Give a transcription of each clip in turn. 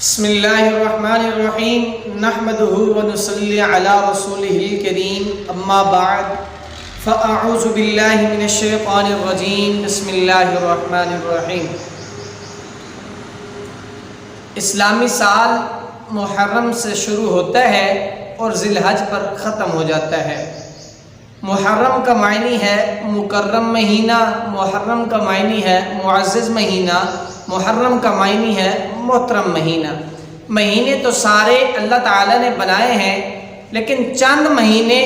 بسم اللہ الرحمن الرحیم نحمدہ ونصلی علی رسولہ الکریم اما بعد فاعوذ باللہ من الشیطان الرجیم بسم اللہ الرحمن الرحیم۔ اسلامی سال محرم سے شروع ہوتا ہے اور ذی الحج پر ختم ہو جاتا ہے۔ محرم کا معنی ہے مکرم مہینہ، محرم کا معنی ہے معزز مہینہ، محرم کا معنی ہے محترم مہینہ۔ مہینے تو سارے اللہ تعالیٰ نے بنائے ہیں، لیکن چند مہینے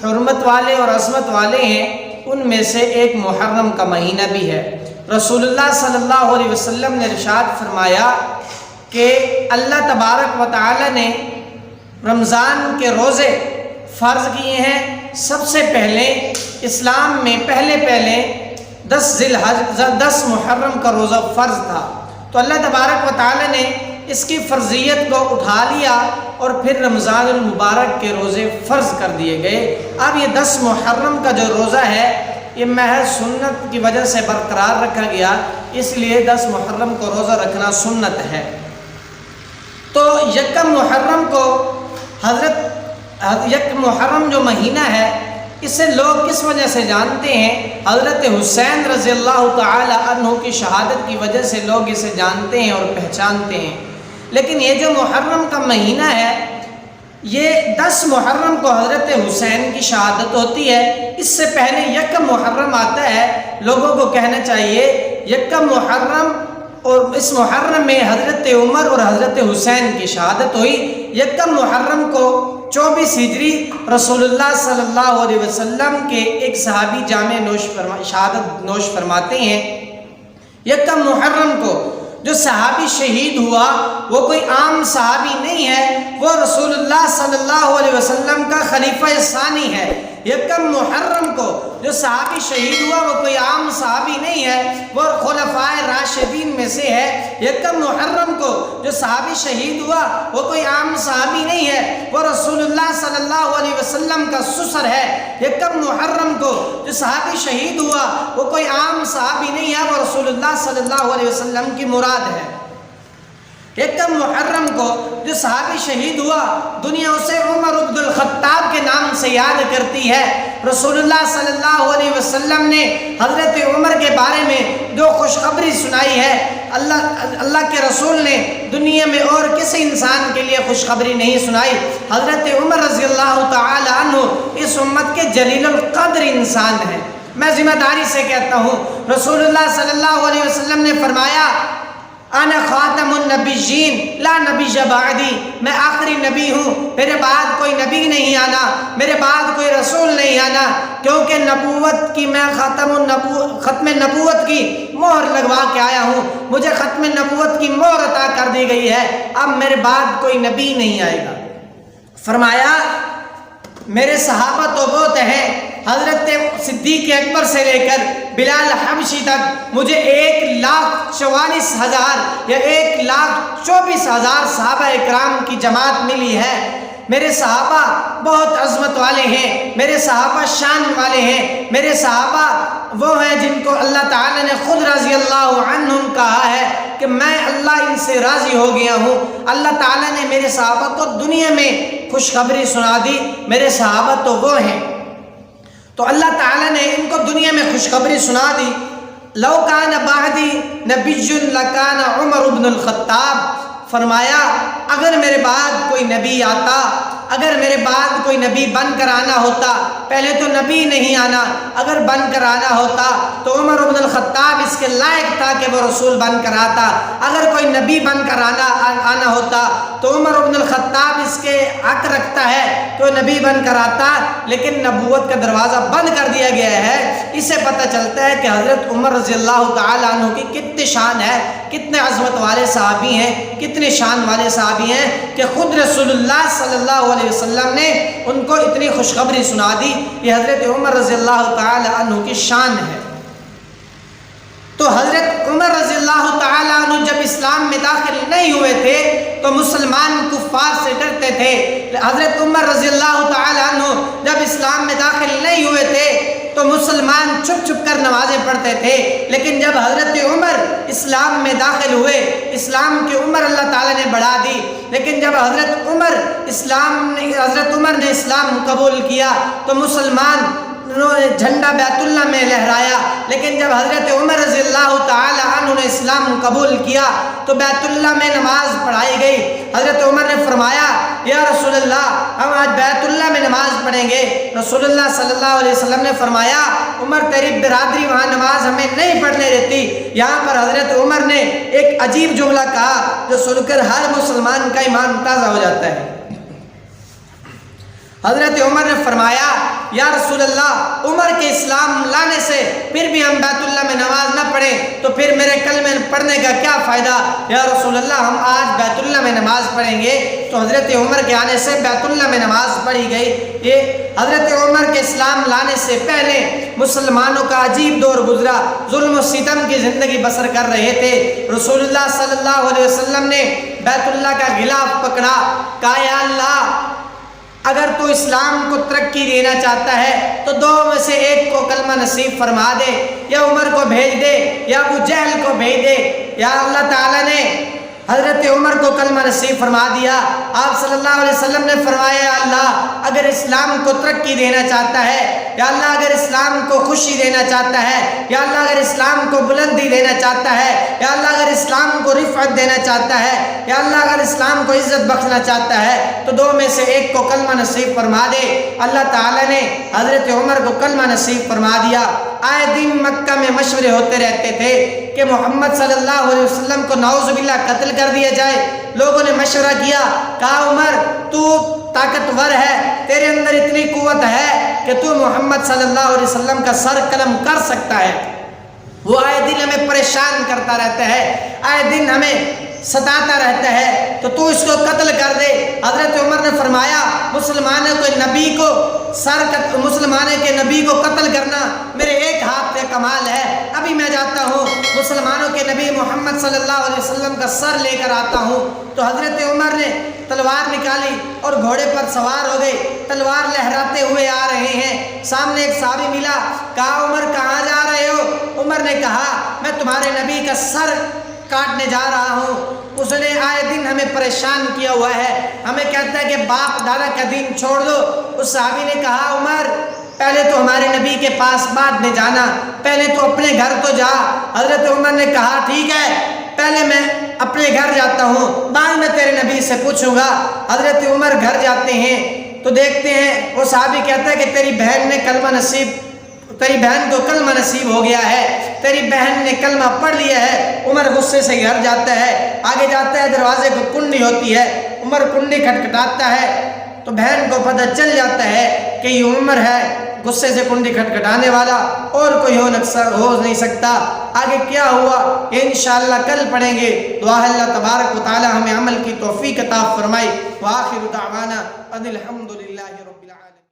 حرمت والے اور عظمت والے ہیں، ان میں سے ایک محرم کا مہینہ بھی ہے۔ رسول اللہ صلی اللہ علیہ وسلم نے ارشاد فرمایا کہ اللہ تبارک و تعالیٰ نے رمضان کے روزے فرض کیے ہیں۔ سب سے پہلے اسلام میں پہلے 10 محرم کا روزہ فرض تھا، تو اللہ تبارک و تعالیٰ نے اس کی فرضیت کو اٹھا لیا اور پھر رمضان المبارک کے روزے فرض کر دیے گئے۔ اب یہ 10 محرم کا جو روزہ ہے یہ محض سنت کی وجہ سے برقرار رکھا گیا، اس لیے 10 محرم کو روزہ رکھنا سنت ہے۔ تو یکم محرم کو یک محرم جو مہینہ ہے اسے لوگ کس وجہ سے جانتے ہیں؟ حضرت حسین رضی اللہ تعالی عنہ کی شہادت کی وجہ سے لوگ اسے جانتے ہیں اور پہچانتے ہیں۔ لیکن یہ جو محرم کا مہینہ ہے یہ 10 محرم کو حضرت حسین کی شہادت ہوتی ہے، اس سے پہلے یکم محرم آتا ہے۔ لوگوں کو کہنا چاہیے یکم محرم اور اس محرم میں حضرت عمر اور حضرت حسین کی شہادت ہوئی۔ یکم محرم کو 24 ہجری رسول اللہ صلی اللہ علیہ وسلم کے ایک صحابی جامع شہادت نوش فرماتے ہیں۔ یکم محرم کو جو صحابی شہید ہوا وہ کوئی عام صحابی نہیں ہے، وہ رسول اللہ صلی اللہ علیہ وسلم کا خلیفہ ثانی ہے۔ یکم محرم کو جو صحابی شہید ہوا وہ کوئی عام صحابی نہیں ہے، وہ خلفائے راشدین میں سے ہے۔ یکم محرم کو جو صحابی شہید ہوا وہ کوئی عام صحابی نہیں ہے، وہ رسول اللہ صلی اللہ علیہ وسلم کا سسر ہے۔ یکم محرم کو جو صحابی شہید ہوا وہ کوئی عام صحابی نہیں ہے، وہ رسول اللہ صلی اللہ علیہ وسلم کی مراد ہے۔ یکم محرم کو جو صحابی شہید ہوا دنیا اسے عمر بن الخطاب کے نام سے یاد کرتی ہے۔ رسول اللہ صلی اللہ علیہ وسلم نے حضرت عمر کے بارے میں جو خوشخبری سنائی ہے، اللہ کے رسول نے دنیا میں اور کسی انسان کے لیے خوشخبری نہیں سنائی۔ حضرت عمر رضی اللہ تعالی عنہ اس امت کے جلیل القدر انسان ہیں۔ میں ذمہ داری سے کہتا ہوں، رسول اللہ صلی اللہ علیہ وسلم نے فرمایا انا خاتم النبیین لا نبی بعدی، میں آخری نبی ہوں، میرے بعد کوئی نبی نہیں آنا، میرے بعد کوئی رسول نہیں آنا، کیونکہ نبوت کی میں ختم نبوت کی مہر لگوا کے آیا ہوں، مجھے ختم نبوت کی مہر عطا کر دی گئی ہے، اب میرے بعد کوئی نبی نہیں آئے گا۔ فرمایا میرے صحابہ تو بہت ہیں، حضرت صدیق اکبر سے لے کر بلال حبشی تک مجھے 1,44,000 یا 1,24,000 صحابہ اکرام کی جماعت ملی ہے۔ میرے صحابہ بہت عظمت والے ہیں، میرے صحابہ شان والے ہیں، میرے صحابہ وہ ہیں جن کو اللہ تعالیٰ نے خود رضی اللہ عنہم کہا ہے کہ میں اللہ ان سے راضی ہو گیا ہوں۔ اللہ تعالیٰ نے میرے صحابہ کو دنیا میں خوشخبری سنا دی، میرے صحابہ تو وہ ہیں۔ تو اللہ تعالیٰ نے ان کو دنیا میں خوشخبری سنا دی۔ لو کان بعدی نبی لکان عمر بن الخطاب، فرمایا اگر میرے بعد کوئی نبی آتا، اگر میرے بعد کوئی نبی بن کر آنا ہوتا، پہلے تو نبی نہیں آنا، اگر بن کر آنا ہوتا تو عمر بن الخطاب اس کے لائق تھا کہ وہ رسول بن کر آتا۔ اگر کوئی نبی بن کر آنا ہوتا تو عمر بن الخطاب اس کے حق رکھتا ہے کہ وہ نبی بن کر آتا، لیکن نبوت کا دروازہ بند کر دیا گیا ہے۔ اس سے پتہ چلتا ہے کہ حضرت عمر رضی اللہ تعالی عنہ کی کتنی شان ہے، کتنے عظمت والے صحابی ہیں، کتنے شان والے صحابی ہیں کہ خود رسول اللہ صلی اللہ علیہ وسلم نے ان کو اتنی خوشخبری سنا دی۔ یہ حضرت عمر رضی اللہ تعالی عنہ کی شان ہے۔ تو حضرت عمر رضی اللہ تعالی عنہ جب اسلام میں داخل نہیں ہوئے تھے تو مسلمان کفار سے ڈرتے تھے۔ حضرت عمر رضی اللہ تعالی عنہ جب اسلام میں داخل نہیں ہوئے تھے تو مسلمان چھپ چھپ کر نمازیں پڑھتے تھے، لیکن جب حضرت عمر اسلام میں داخل ہوئے، اسلام کی عمر اللہ تعالیٰ نے بڑھا دی، لیکن جب حضرت عمر نے اسلام قبول کیا تو مسلمان جھنڈا بیت اللہ میں لہرایا، لیکن جب حضرت عمر رضی اللہ تعالی عنہ نے اسلام قبول کیا تو بیت اللہ میں نماز پڑھائی گئی۔ حضرت عمر نے فرمایا یا رسول اللہ ہم آج بیت اللہ میں نماز پڑھیں گے۔ رسول اللہ صلی اللہ علیہ وسلم نے فرمایا عمر تیری برادری وہاں نماز ہمیں نہیں پڑھنے دیتی۔ یہاں پر حضرت عمر نے ایک عجیب جملہ کہا جو سن کر ہر مسلمان کا ایمان تازہ ہو جاتا ہے۔ حضرت عمر نے فرمایا یا رسول اللہ عمر کے اسلام لانے سے پھر بھی ہم بیت اللہ میں نماز نہ پڑھیں تو پھر میرے کلمے پڑھنے کا کیا فائدہ؟ یا رسول اللہ ہم آج بیت اللہ میں نماز پڑھیں گے۔ تو حضرت عمر کے آنے سے بیت اللہ میں نماز پڑھی گئی۔ یہ حضرت عمر کے اسلام لانے سے پہلے مسلمانوں کا عجیب دور گزرا، ظلم و ستم کی زندگی بسر کر رہے تھے۔ رسول اللہ صلی اللہ علیہ وسلم نے بیت اللہ کا غلاف پکڑا، کہا یا اللہ اگر تو اسلام کو ترقی دینا چاہتا ہے تو دو میں سے ایک کو کلمہ نصیب فرما دے، یا عمر کو بھیج دے یا ابو جہل کو بھیج دے۔ یا اللہ تعالیٰ نے حضرت عمر کو کلمہ نصیب فرما دیا۔ آپ صلی اللہ علیہ وسلم نے فرمایا یا اللہ اگر اسلام کو ترقی دینا چاہتا ہے، یا اللہ اگر اسلام کو خوشی دینا چاہتا ہے، یا اللہ اگر اسلام کو بلندی دینا چاہتا ہے، یا اللہ اگر اسلام کو رفعت دینا چاہتا ہے، یا اللہ اگر اسلام کو عزت بخشنا چاہتا ہے تو دو میں سے ایک کو کلمہ نصیب فرما دے۔ اللہ تعالیٰ نے حضرت عمر کو کلمہ نصیب فرما دیا۔ آئے دن مکہ میں مشورے ہوتے رہتے تھے کہ محمد صلی اللہ علیہ وسلم کو نعوذ باللہ قتل کر دیا جائے۔ لوگوں نے مشورہ کیا، کہا عمر تو طاقتور ہے، تیرے اندر اتنی قوت ہے کہ تو محمد صلی اللہ علیہ وسلم کا سر قلم کر سکتا ہے۔ وہ آئے دن ہمیں پریشان کرتا رہتا ہے، آئے دن ہمیں ستاتا رہتا ہے، تو اس کو قتل کر دے۔ حضرت عمر نے فرمایا مسلمانوں کے نبی کو قتل کرنا میرے ایک ہاتھ پہ کمال ہے، ابھی میں جاتا ہوں مسلمانوں کے نبی محمد صلی اللہ علیہ وسلم کا سر لے کر آتا ہوں۔ تو حضرت عمر نے تلوار نکالی اور گھوڑے پر سوار ہو گئے، تلوار لہراتے ہوئے آ رہے ہیں۔ سامنے ایک صحابی ملا، کہا عمر کہاں جا رہے ہو؟ عمر نے کہا میں تمہارے نبی کا سر کاٹنے جا رہا ہوں، اس نے آئے دن ہمیں پریشان کیا ہوا ہے، ہمیں کہتا ہے کہ باپ دادا کا دین چھوڑ دو۔ اس صحابی نے کہا عمر پہلے تو ہمارے نبی کے پاس بعد میں جانا، پہلے تو اپنے گھر تو جا۔ حضرت عمر نے کہا ٹھیک ہے پہلے میں اپنے گھر جاتا ہوں، بعد میں تیرے نبی سے پوچھوں گا۔ حضرت عمر گھر جاتے ہیں تو دیکھتے ہیں وہ صحابی کہتا ہے کہ تیری بہن کو کلمہ نصیب ہو گیا ہے، تیری بہن نے کلمہ پڑھ لیا ہے۔ عمر غصے سے گھر جاتا ہے، آگے جاتا ہے دروازے کو کنڈی ہوتی ہے، عمر کنڈی کھٹکھٹاتا ہے تو بہن کو پتہ چل جاتا ہے کہ یہ عمر ہے غصے سے کنڈی کھٹکھٹانے والا، اور کوئی ہو نہیں سکتا۔ آگے کیا ہوا یہ انشاءاللہ کل پڑھیں گے۔ دعا ہے اللہ تبارک و تعالی ہمیں عمل کی توفیق عطا فرمائے۔ وآخر دعوانا ان الحمدللہ۔